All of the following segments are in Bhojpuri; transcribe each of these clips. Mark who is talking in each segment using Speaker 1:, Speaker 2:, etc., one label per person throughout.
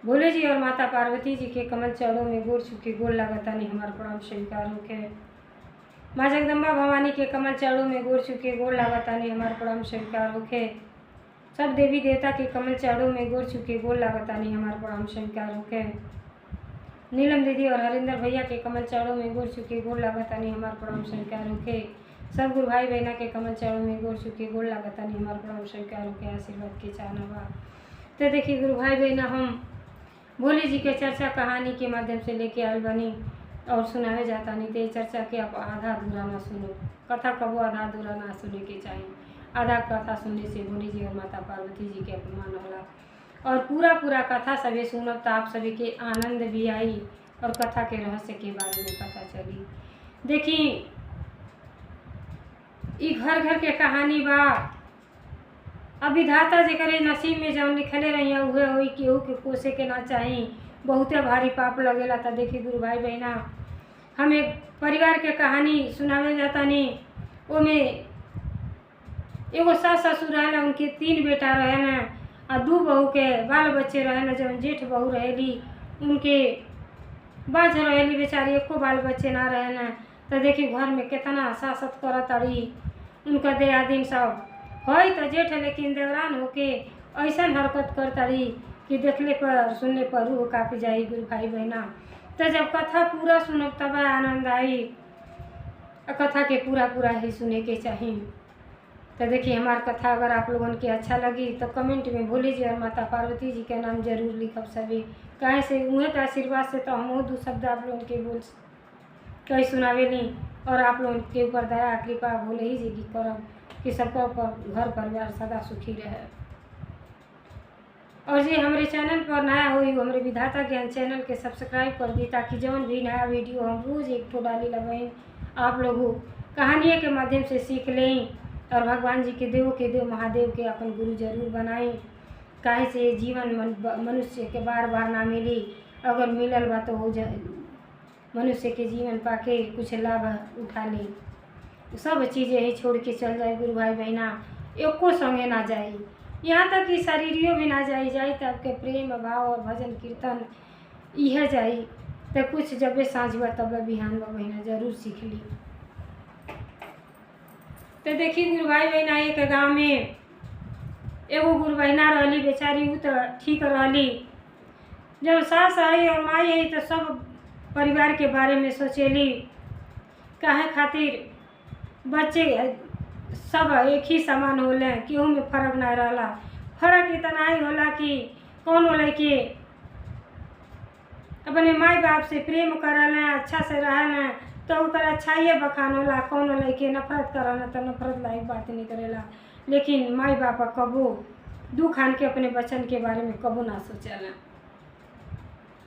Speaker 1: भोले जी और माता पार्वती जी के कमल चरणों में गोर छुके गोर लागतानी हमार प्रणाम स्वीकार होके। माँ जगदम्बा भवानी के कमल चरणों में गोर छुके गोर लागतानी हमार प्रणाम स्वीकार होके। सब देवी देवता के कमल चरणों में गोर छुके गोर लागतानी हमार प्रणाम स्वीकार होके। नीलम दीदी और हरिंदर भैया के कमल चरणों में गोर छुके गोर लागतानी हमार प्रणाम स्वीकार होके। सब गुरु भाई बहना के कमल चरणों में गोर छुके गोर लागतानी हमार प्रणाम स्वीकार होके। आशीर्वाद के चाहना बा। तो देखिए गुरु भाई बहना, हम भोले जी के चर्चा कहानी के माध्यम से लेके आयल बनी और सुनावे जाता नहीं। तो चर्चा के आप आधा अधूरा ना सुनो। कथा कबो आधा अधूरा ना सुने के चाहिए। आधा कथा सुनने से भोले जी और माता पार्वती जी के अपमान होला। और पूरा कथा सभी सुनब तो आप सभी के आनंद भी आई और कथा के रहस्य के बारे में पता चली। देखी ई घर घर के कहानी बा। अब विधाता जेकरे नसीब में जौन लिखले रही उहे होई, केहू के कोसे के ना चाही। बहुते भारी पाप लगेला। तो देखी गुरु भाई बहना, हम एक परिवार के कहानी सुनावे जातानी। ओमे एगो सास ससुर रहना, उनके 3 बेटा रहना और 2 बहू के बाल बच्चे रहना। जौन जेठ बहू रहेली उनके बाझ रहेली बेचारी, एको बाल बच्चे ना रहना। तो देखी घर में कितना सासत करत अड़ी। उनका दया दिन सब होई तो जेठ, लेकिन देवरान होके ऐसा हरकत करतारी कि देखले पर सुनने पर रूह काँप जाई। गुरु भाई बहना, तो जब कथा पूरा सुनब तब आनंद आई। कथा के पूरा ही सुने के चाहिए। तो देखिए हमार कथा अगर आप लोगन के अच्छा लगी तो कमेंट में भोले जी और माता पार्वती जी के नाम जरूर लिखब सभी। काहे से उहे के आशीर्वाद से तो हम 2 शब्द आप लोगन के बोल कही सुनावेली। और आप लोगन के ऊपर दया कृपा भोले ही जी की करब कि सबका घर परिवार सदा सुखी रहे। और जी हमारे चैनल पर नया हुई हमारे विधाता ज्ञान चैनल के सब्सक्राइब कर दी, ताकि जौन भी नया वीडियो हम रोज एक ठो डाली लगें आप लोग कहानियों के माध्यम से सीख लें। और भगवान जी के देव महादेव के अपन गुरु जरूर बनाएं। काहे से जीवन मनुष्य के बार ना मिली। अगर मिलल बा तो हो जाए मनुष्य के जीवन पाके कुछ लाभ उठा ले। सब चीज़ें ही छोड़ के चल जाए गुरु भाई बहना, एको संगे ना जाए। यहाँ तक कि शरीरियों भी ना जाई तो आपके प्रेम भाव और भजन कीर्तन यह जाई। तो कुछ जब साँझ बा तब बिहान बा बहना जरूर सीख ली। तो देखी गुरु भाई बहना, एक गाँव में एगो गुरु बहना रहली बेचारी। वो तो ठीक रहली। जब सास आई और माई आई तो सब परिवार के बारे में सोचेली। काहे खातिर बच्चे सब एक ही समान होले, केहू में फर्क नहीं रहला। फर्क इतना ही होला कि कौन लड़के अपने माई बाप से प्रेम करना, अच्छा से रहना तो उतर अच्छाइए बखान होला। कौन लड़के नफरत करना तो नफरत लायक बात नहीं करेला। लेकिन माई बाप कबो दुख आन के अपने बच्चन के बारे में कबो ना सोचेला।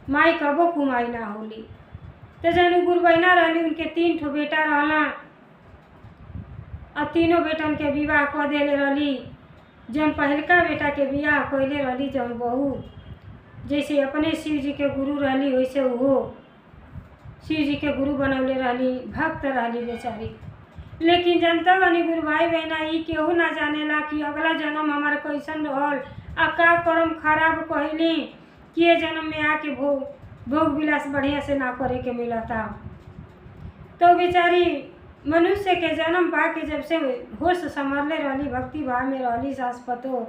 Speaker 1: माई कबो कुमाई ना होली। तो जन गुरु बहना रहली, उनके 3 ठो बेटा रहला और तीनों बेटन के विवाह कर देले रहली। जौन पहलका बेटा के विवाह कैले रहली, जौन बहू जैसे अपने शिव जी के गुरु रहली वैसे वो शिव जी के गुरु बनौले रहली, भक्त रहली बेचारी। लेकिन जनता बनी गुरु भाई बहना, ई केहू ना जानेला कि अगला जन्म हमारा कैसन रहल आ का कर्म खराब कहली कि ये जन्म में आके भोग विलास बढ़िया से ना करे के मिलता। तो बेचारी मनुष्य के जन्म पा के जब से होश संभरले रहली, भक्ति भाव में रहली सास पतो,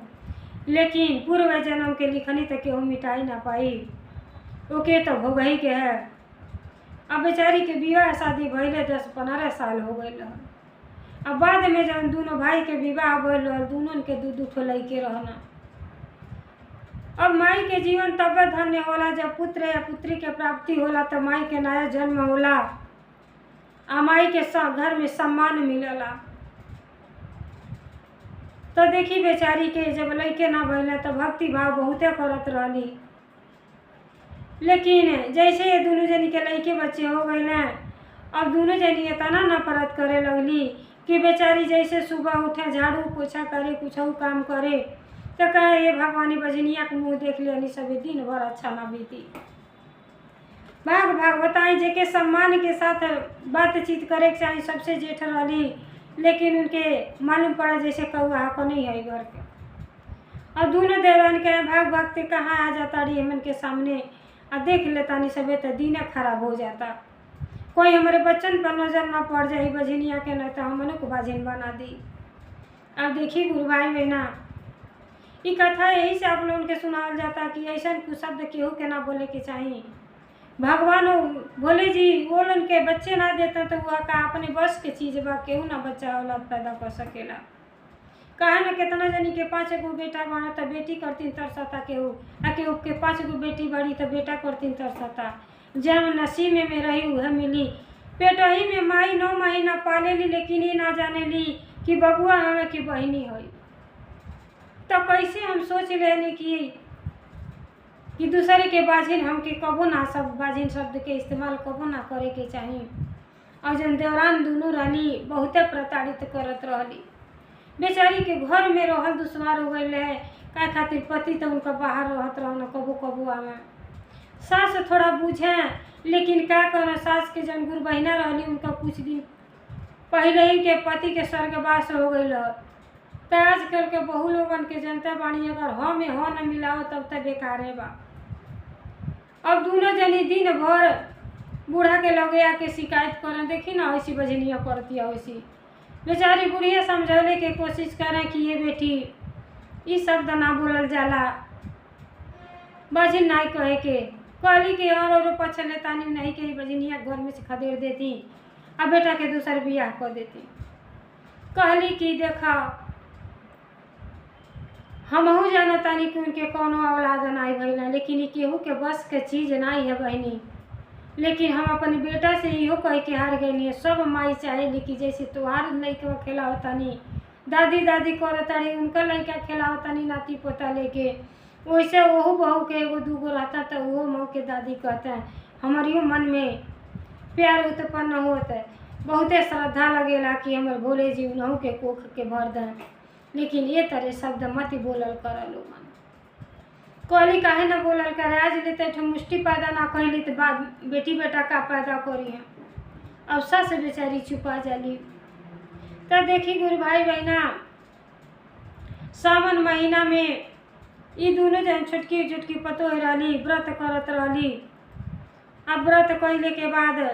Speaker 1: लेकिन पूर्व जन्म के लिखनी तो केहू मिटाई ना पाई। ओके तो भोग ही के है। अब बेचारी के विवाह शादी भइले 10-15 साल हो गए। अब बाद में जब दोनों भाई के विवाह भइल, दोनों के 2 ठो लड़के रहना। अब माई के जीवन तब धन्य होला जब पुत्र या पुत्री के प्राप्ति होला। तो माई के नया जन्म होला आ माई के घर में सम्मान मिलला। तो देखी बेचारी के जब लड़के ना भइले तो भक्ति भाव बहुते करत रहली। लेकिन जैसे ये दोनों जनी के लड़के बच्चे हो गए ना, अब दोनों जनी इतना नफरत करे लगली कि बेचारी जैसे सुबह उठे झाड़ू पोछा करे कुछ काम करे तो कहे ये भगवानी बजनिया के मुँह देख लेनी सभी दिन भर अच्छा ना बीती। भाग बताएं जेके सम्मान के साथ बातचीत करे के चाहिए। सबसे जेठ रहली, लेकिन उनके मालूम पड़ा जैसे कौआ को नहीं है घर के। और दोनों देवरान के भाग भागते कहाँ आ जाता रही हमन के सामने और देख लेता नहीं सबे तो दीने खराब हो जाता। कोई हमारे बच्चन पर नजर ना पड़ जाए बजनिया के, न तो हमने को बाजिन बना दी। अब देखिए गुरु भाई बहना, ये कथा यही से आप लोगों के सुनावल जाता कि ऐसा कुछ शब्द केहू के ना बोले के चाहिए। भगवान बोले जी वो लोग के बच्चे ना देते तो वह का अपने बस के चीज़ बा, केहू ना बच्चा औलाद पैदा कर सकेला। कहे ना कितना जनी के 5 गो बेटा बना तो बेटी करतीन तरसता, केहू के 5 गो बेटी बड़ी तो बेटा करतीन तरसता। जब नसीब में रही वह मिली। पेटही में माई 9 महीना पाले ली, लेकिन ये ना जाने ली कि बबुआ हमें की बहनी हुई। तो कैसे हम सोच लेनी कि दूसरे के बाजिन हमके कबो ना, सब बाजिन शब्द के इस्तेमाल कबो ना करे के चाहिए। और जन देवरान दोनों रानी बहुते प्रताड़ित करत रहली। बेचारी के घर में रहल दुश्वार हो गई है, का खातिर पति तो उनका बाहर रहत रहना कबो कबो आवे। सास थोड़ा बुझे, लेकिन क्या करे, सास के जन गुरु बहिना रहली उनका कुछ दिन पहले ही के पति के स्वर्गवास हो गई। तो आजकल के बहु लोगन के जनता बाणी अगर हाँ में हाँ न मिलाओ तब तक बेकार है बा। अब दोनों जनी दिन भर बूढ़ा के लगे आके शिकायत करें, देखी ना ऐसी बजनिया करती है वैसी। बेचारी बुढ़िया समझौले के कोशिश करें कि ये बेटी ये शब्द ना बोलल जाला, बजिन नहीं कहे के। कहली कि और पछले तानी नहीं के बजनिया घर में से खदेड़ देती अब बेटा के दूसर बियाह कर देती। कहली कि देखा हमहू जाना तानी कि उनके कोनो औलाद नहीं भइला, लेकिन ये केहू के बस के चीज़ नहीं है बहनी। लेकिन हम अपने बेटा से इहो कह के हार गई। सब माई चाहे कि जैसे तुम्हार लड़का खेला होता नहीं, दादी दादी करताड़ी उनका लड़का खेला होता नहीं नाती पोता लेके, वैसे वहू बहू के एगो दूगो रहता तो वो मऊ के दादी कहते हैं। हमारियो मन में प्यार उत्पन्न होता है, बहुते श्रद्धा लगेला कि हमारे भोले जी उनहू के कोख के भर दें। लेकिन ये तरह शब्द मत बोलल कर लोगन। कहली काहे ना बोलल कर, आज लेते ठो मुष्टि पैदा ना कहली तो बाद बेटी बेटा का पैदा करी है। अब सस बेचारी छुपा जाली। तो देखी गुरु भाई बहना, सावन महीना में ये दोनों जन छोटकी छोटकी पतो रहली व्रत करत रहली। अब व्रत कैले के बाद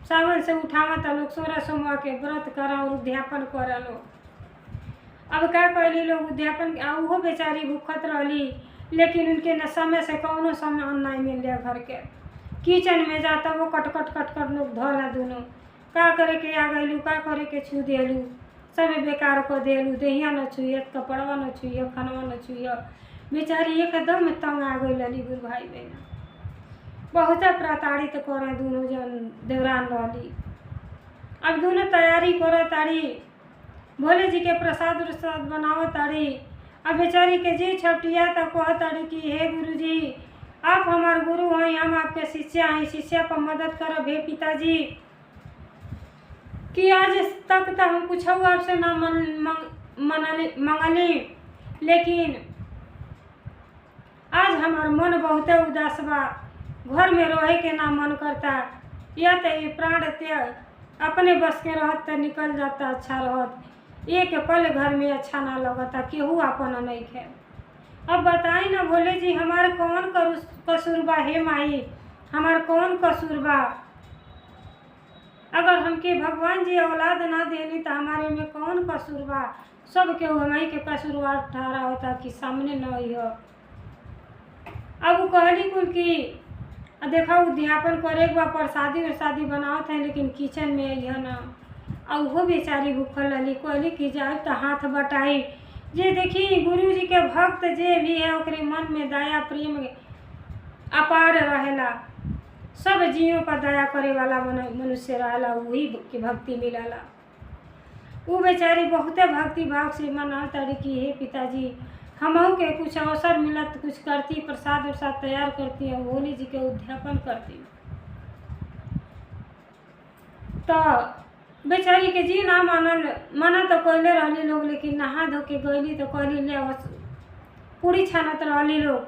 Speaker 1: सावन से उठावत लोग 16 सोमवार के व्रत करा और उद्यापन करा लो। अब क्या कहली लोग उद्यापन, वो बेचारी भूखत रहली, लेकिन उनके न समय से कौनो सामान नहीं मिल रहा। घर के किचन में जाता वो कट कट लोग धोला दोनों। का करे के आ गईलू, का करे के छू देलू, सब बेकार को देलू। दहिया न छुए, कपड़वा न छुए, खानवा न छुए। बेचारी एकदम तंग आ गई लली गुरु भाई बहना। बहुत प्रताड़ित करे दोनों जन देवरान रहली। अब दोनों तैयारी करे ताड़ी, भोले जी के प्रसाद उसाद बनाव ताड़ी। अब बेचारी के जी छपटिया तो कह ताड़ी कि हे गुरु जी आप हमारे गुरु हैं, हम आपके शिष्या हैं, शिष्या पर मदद करो भे पिताजी। कि आज तक तो हम कुछ आपसे ना मंगली, लेकिन आज हमार मन बहुत उदास बा, घर में रहे के ना मन करता। या तो ये प्राण त्याग अपने बस के रहत तो निकल जाता अच्छा रहत, एक पल घर में अच्छा ना लगता, केहू अपन नहीं खे। अब बताई ना भोले जी हमारे कौन कसूर बा, हे माई हमार कौन कसूर बा। अगर हमके भगवान जी औलाद ना देनी तो हमारे में कौन कसूर बा। सब केहू हमारी के कसूरवार ठहरा होता कि सामने न हो। अब वो कहली कुल की देखा उद्यापन करे बा, प्रसादी उरसादी बनावत है, लेकिन किचन में अइह ना। और वो बेचारी भूखल रही। कहली कि जाए तो हाथ बटाई। जे देखी गुरु जी के भक्त जे भी है ओकरे मन में दया प्रेम अपार रहेला। सब जीवों पर दया करे वाला मनुष्य रहेला, वही के भक्ति मिलाला। वो बेचारी बहुते भक्ति भाव से मना तारी कि हे पिताजी हमहू के कुछ अवसर मिलत कुछ करती, प्रसाद उरसाद तैयार करती और भोले जी के उद्यापन करती। तो बेचारी के जी ना मना तो कहले रहली लोग, लेकिन नहा धो के गईली तो कहली ले पूरी छानत रहली लोग,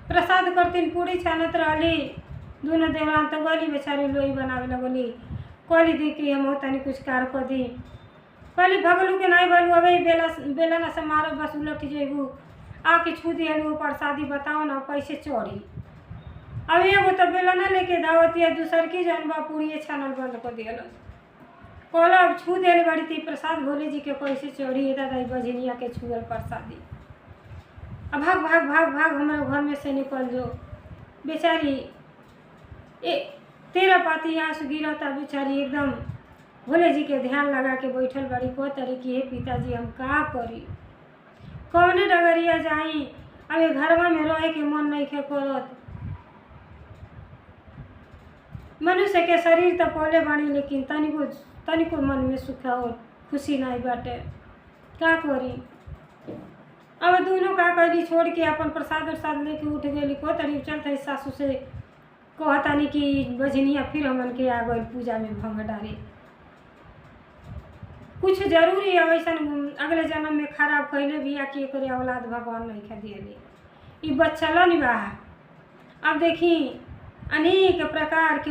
Speaker 1: प्रसाद करतीन पूरी छानत रहली। दोनों देवरान तो गली बेचारी लोई बनावे लगली। कहली दी कि हम तनी कुछ कार कर दी। कहली भगलू के नहीं भलू अबे बेला ना से मारो बस उलट जेबू आके छू दिहलू प्रसादी बताओ ना कैसे चढ़ी। अब एगो तो बेला ना लेके दावती है दूसर की जौन बा पूरी छानल बंद कर दियल कहल अब छू दिल बड़ी थी प्रसाद भोले जी के कैसे चढ़ी दादा बजनिया के छुअल प्रसादी। अब भाग भाग भाग भाग हमारे घर में से निकल जो बेचारी तेरा पाती आंसू गिरता बेचारी एकदम भोले जी के ध्यान लगा के बैठल बड़ी को तरी कि हे पिताजी हम का करी कौने डगरिया जाई अब घरवा में रहे के मन नहीं खे करत। मनुष्य के शरीर तो पौले बानी लेकिन तनिको मन में सुख और खुशी नहीं बाटे का करी। अब दोनों का करी छोड़ के अपन प्रसाद उरसाद लेके उठ गई को तरी चलते सासू से कहतानी कि बजनिया फिर हमन के आ गई पूजा में भंग डारे कुछ जरूरी है वैसा अगले जन्म में खराब कैले भी या कि करे औलाद भगवान नहीं खा दिए ई बच्चलन बा। अब देखी अनेक प्रकार के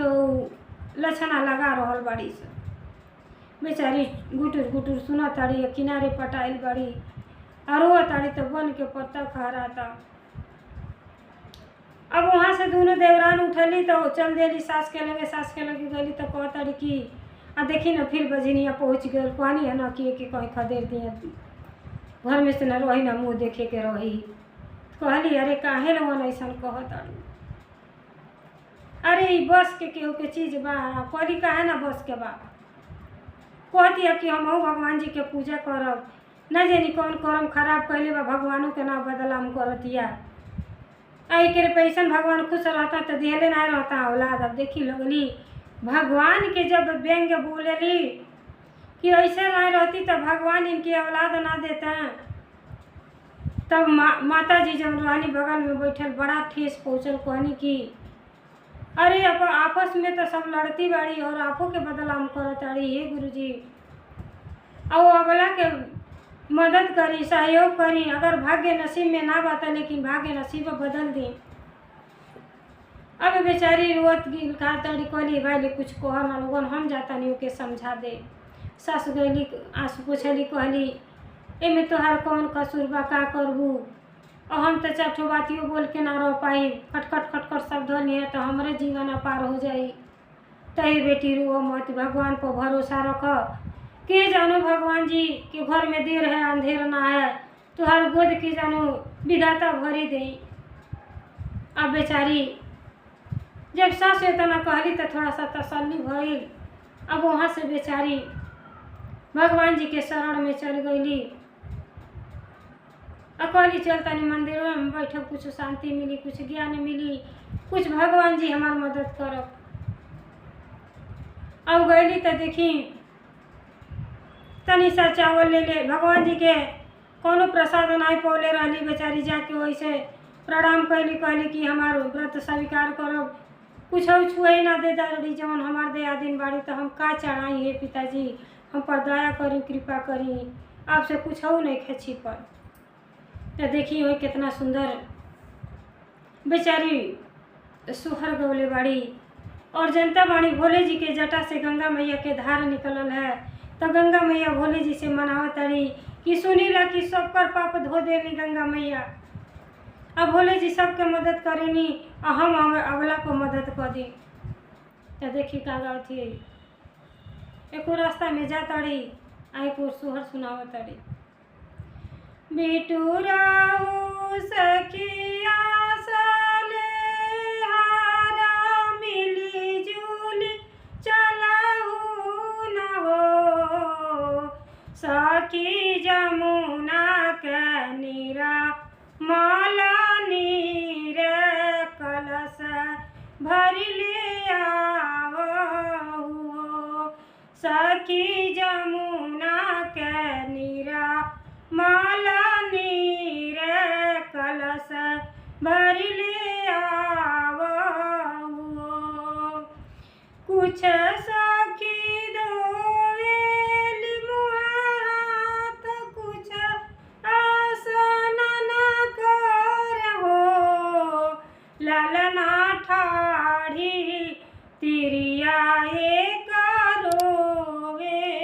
Speaker 1: लक्षणा लगा रहल बड़ी से बेचारी गुटुर गुटुर सुना ताड़ी किनारे पटाइल बड़ी और ताड़ी तो बन के पत्ता खा रहा था। अब वहाँ से दोनों देवरान उठली तो चल देली सास के लगे गली तो कह ताड़ी कि आ देखी ना फिर बजनिया पहुँच गए कहनी है ना कि कहीं खदेड़ दिया घर में से न रही ना मुँह देखे के रही कहली अरे काहे लोगन ऐसा कह ताड़ू अरे बस के केहू के चीज बा कहली काहे ना बस के बा कहती है कि हम भगवान जी के पूजा करब न जानी कौन कर्म खराब कैले बा भगवानों के ना बदलाम करतिया आई के पैसन भगवान खुश रहता तो दिहले ना रहता औलाद। अब देखी लगली भगवान के जब व्यंग बोलेली कि ऐसे ना रहती तो भगवान इनकी औलाद ना देता। तब माता जी जब रानी बगल में बैठल बड़ा ठेस पहुँचल कहनी कि अरे आपस में तो सब लड़ती बाड़ी और आपो के बदलाम करताड़ी हे गुरुजी और अगला के मदद करी सहयोग करी अगर भाग्य नसीब में ना बाता लेकिन भाग्य नसीब बदल दी। अब बेचारी रोत गिल खा तड़ी कहली भाई कुछ कह ना लोगन हम जाता नहीं के समझा दे। सासु गली आंसू पूछली कहली एमे तोहार कौन कसूर बा का करबू और हम तो चाठो बातियों बोल के ना रह पाई खटखट खटखट सब धनी है तो हमारे जीवन अपार हो जाई। तही बेटी रो मत भगवान पर भरोसा रख के जानो भगवान जी के घर में देर है अंधेर ना है तुहार गोद के जानो विधाता भरी दे। अब बेचारी जब सास इतना कहली तो थोड़ा सा तसल्ली भइल। अब वहाँ से बेचारी भगवान जी के शरण में चल गईली। अकली चल तनी मंदिरों में बैठब कुछ शांति मिली कुछ ज्ञान मिली कुछ भगवान जी हमार मदद करब। अब गईली तो देखी तनी सा चावल ले ले भगवान जी के कोनो प्रसाद नहीं पौले रही बेचारी जाके वैसे प्रणाम कैली कहली कि हमार व्रत स्वीकार करब कुछ छुए ना दे दादी जवन हमार दया दिन बाड़ी तो हम का चढ़ाई हे पिताजी हम पर दया करी कृपा करी आपसे कुछ नहीं खेची पर। तो देखी हो कितना सुंदर बेचारी सुहर गौले बाड़ी और जनता बाणी भोले जी के जटा से गंगा मैया के धार निकलल है तो गंगा मैया भोले जी से मनावत तारी कि सुनीला कि सब पर पाप धो देनी गंगा मैया। अब भोले जी सबके मदद करेनी और हम अगला को मदद कर दी। तो देखी का थी एक रास्ता में जा ताड़ी आ एक सुहर सुनावत ताड़ी बिटूराऊ सखिया साले हारा मिली जुली चलाऊ न हो सखी जमुना के नीरा माला नीर कलश भर ले आओ सखी जमुना के नीरा माला नीर कलश भर ले आओ कुछ सखी दोवेल मुहात कुछ आसन न करहो ललना ठाढ़ी तिरिया एक रोवेलियो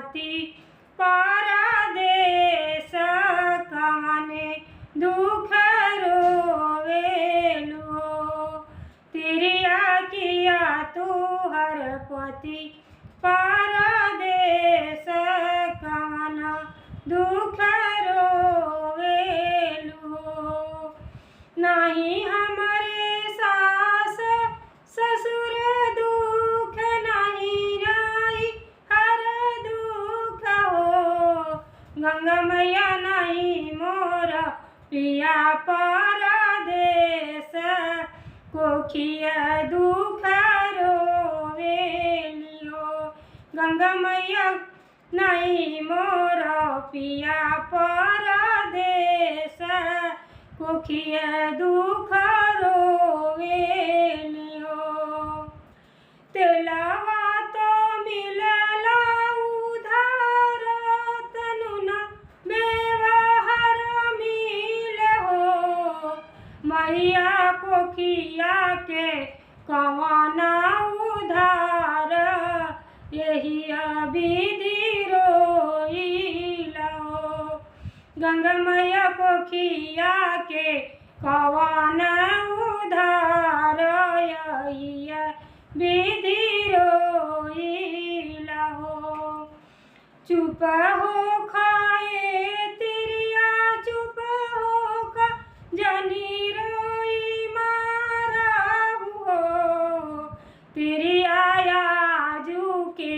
Speaker 1: पति परदेस कवने दुख रोवेलु तिरिया किया तू हर पति परदेस कवन दुख रोवेलु नहीं हमारे सास ससुर दुख नहीं राई हर दुख हो गंगा मैया नहीं मोर पिया परदेस कोखिया दुख रोवेलियो गंगा मैया नहीं मोर पिया परदेस कोखिया दुख रोवेलियो तेलवा तो मिलला उधार तनु न व्यवहार मिल हो मैया कोखिया के कवना उधार यही विधि रोइला गंगा मैया कोखिया के कवना उधार यही विधि रोइला चुप हो खाए तिरिया चुप हो का जनी रोई मारा हो तिरिया आजू के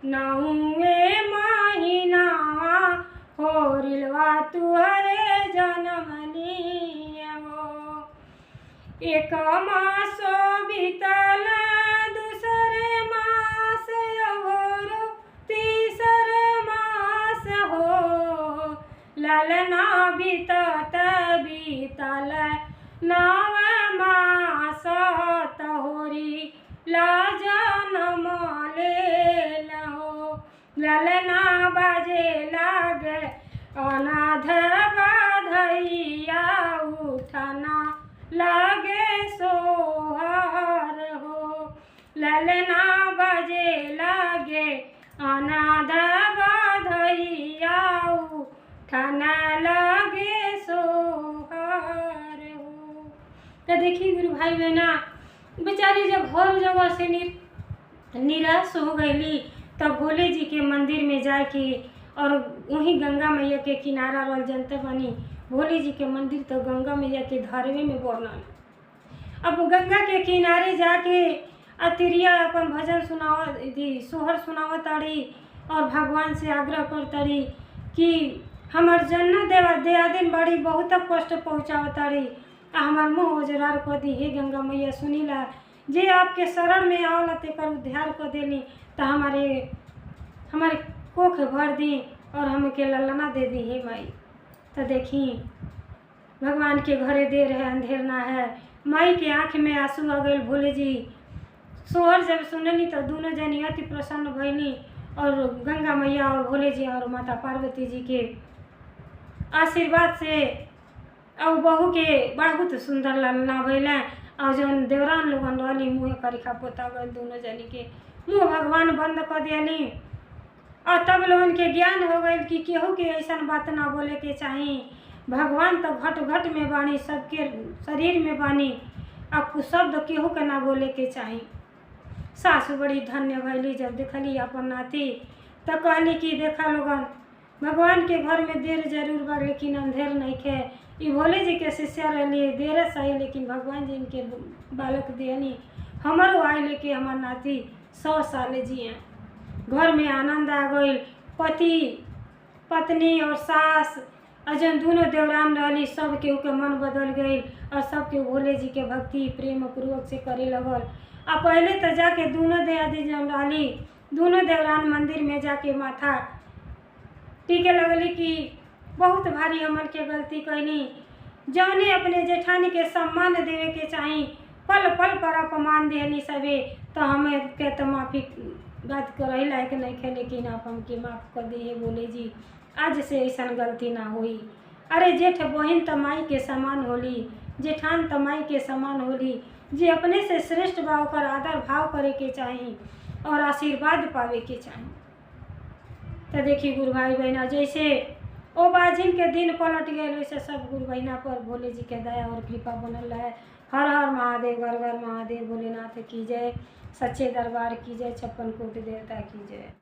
Speaker 1: नौवे महीनावा होरिलवा तुहरे जन्म लिया एक मासो बीतल दूसरे मास और तीसरे मास हो ललना बीतत बीतल नव मास तोरी ला जनम ले लो ललना बाजे लागे अनाथ बाधैया उठना लागे सोहर हो ललना बजे लागे अनाथ बाधैया उठना लागे सोहर हो। तो देखिए गुरु भाई बहना बेचारी जब हर जगह से निराश हो गई तब भोले जी के मंदिर में जाके और वहीं गंगा मैया के किनारा रह जनते बनी भोले जी के मंदिर तो गंगा मैया के धरवे में वर्णन। अब गंगा के किनारे जाके अतिरिया अपन भजन सुनाव सोहर सुनावत ताड़ी और भगवान से आग्रह कर ताड़ी कि हमार जन्नत देवा दया दिन बड़ी बहुत कष्ट पहुँचावत ताड़ी हमार मुँह उजरार कर दी हे गंगा मैया सुनीला जे आपके शरण में आवला तेकर उद्धार कर देली तो हमारे कोख भर दी और हमके ललना दे दी हे माई। तो देखी भगवान के घरे देर है अंधेर ना है माई के आँख में आंसू आ गए भोले जी सोहर जब सुनली तो दोनों जनी अति प्रसन्न भैली और गंगा मैया और भोले जी और माता पार्वती जी के आशीर्वाद से और बहू के बहुत सुंदर ललना भैलें और जौन देवरान लोगन रहली मुँह करिखा पोता गए दोनों जनी के मुँह भगवान बंद कर दियली और तब लोगन के ज्ञान हो गई कि केहू के ऐसा बात ना बोले के चाही भगवान तो घट घट में बानी सबके शरीर में बानी अब शब्द केहू के ना बोले के चाही। सासु बड़ी धन्य भैली जब देखली अपन नाती तो कहली कि देखा लोगन भगवान के घर में देर जरूर बा लेकिन अंधेर नहीं खे ये भोले जी के शिष्या रही देर सही लेकिन भगवान जी इनके बालक दियनी हमारो आए लेके हमार नाती 100 साल जिए घर में आनंद आ गई पति पत्नी और सास अजन दोनों देवरान रही सब केहू के मन बदल गई और सब के भोले जी के भक्ति प्रेम पूर्वक से करे लगल। आ पहले तो जाके दोनों दयादी जन रही दोनों देवरान मंदिर में जाके माथा टीके लगली कि बहुत भारी हमन के गलती कैनी जौने अपने जेठानी के सम्मान देवे के चाही पल पल पर अपमान देनी सबे तो हमें के तो माफ़ी बात करे लायक नहीं खे लेकिन आप हमके माफ़ कर दिए भोले जी आज से ऐसा गलती ना हुई। अरे जेठ बहन तमाई के समान होली जेठान तमाई के समान होली जे अपने से श्रेष्ठ भाव कर आदर भाव करे के चाही और आशीर्वाद पावे के चाही। तो देखी गुरु भाई बहना जैसे ओ बाजिन के दिन पलट गए वैसे सब गुरु बहना पर भोले जी के दया और कृपा बनल रहे। हर हर महादेव, घर घर महादेव, भोलेनाथ की जय, सच्चे दरबार की जय, 56 कोटि देवता की जय।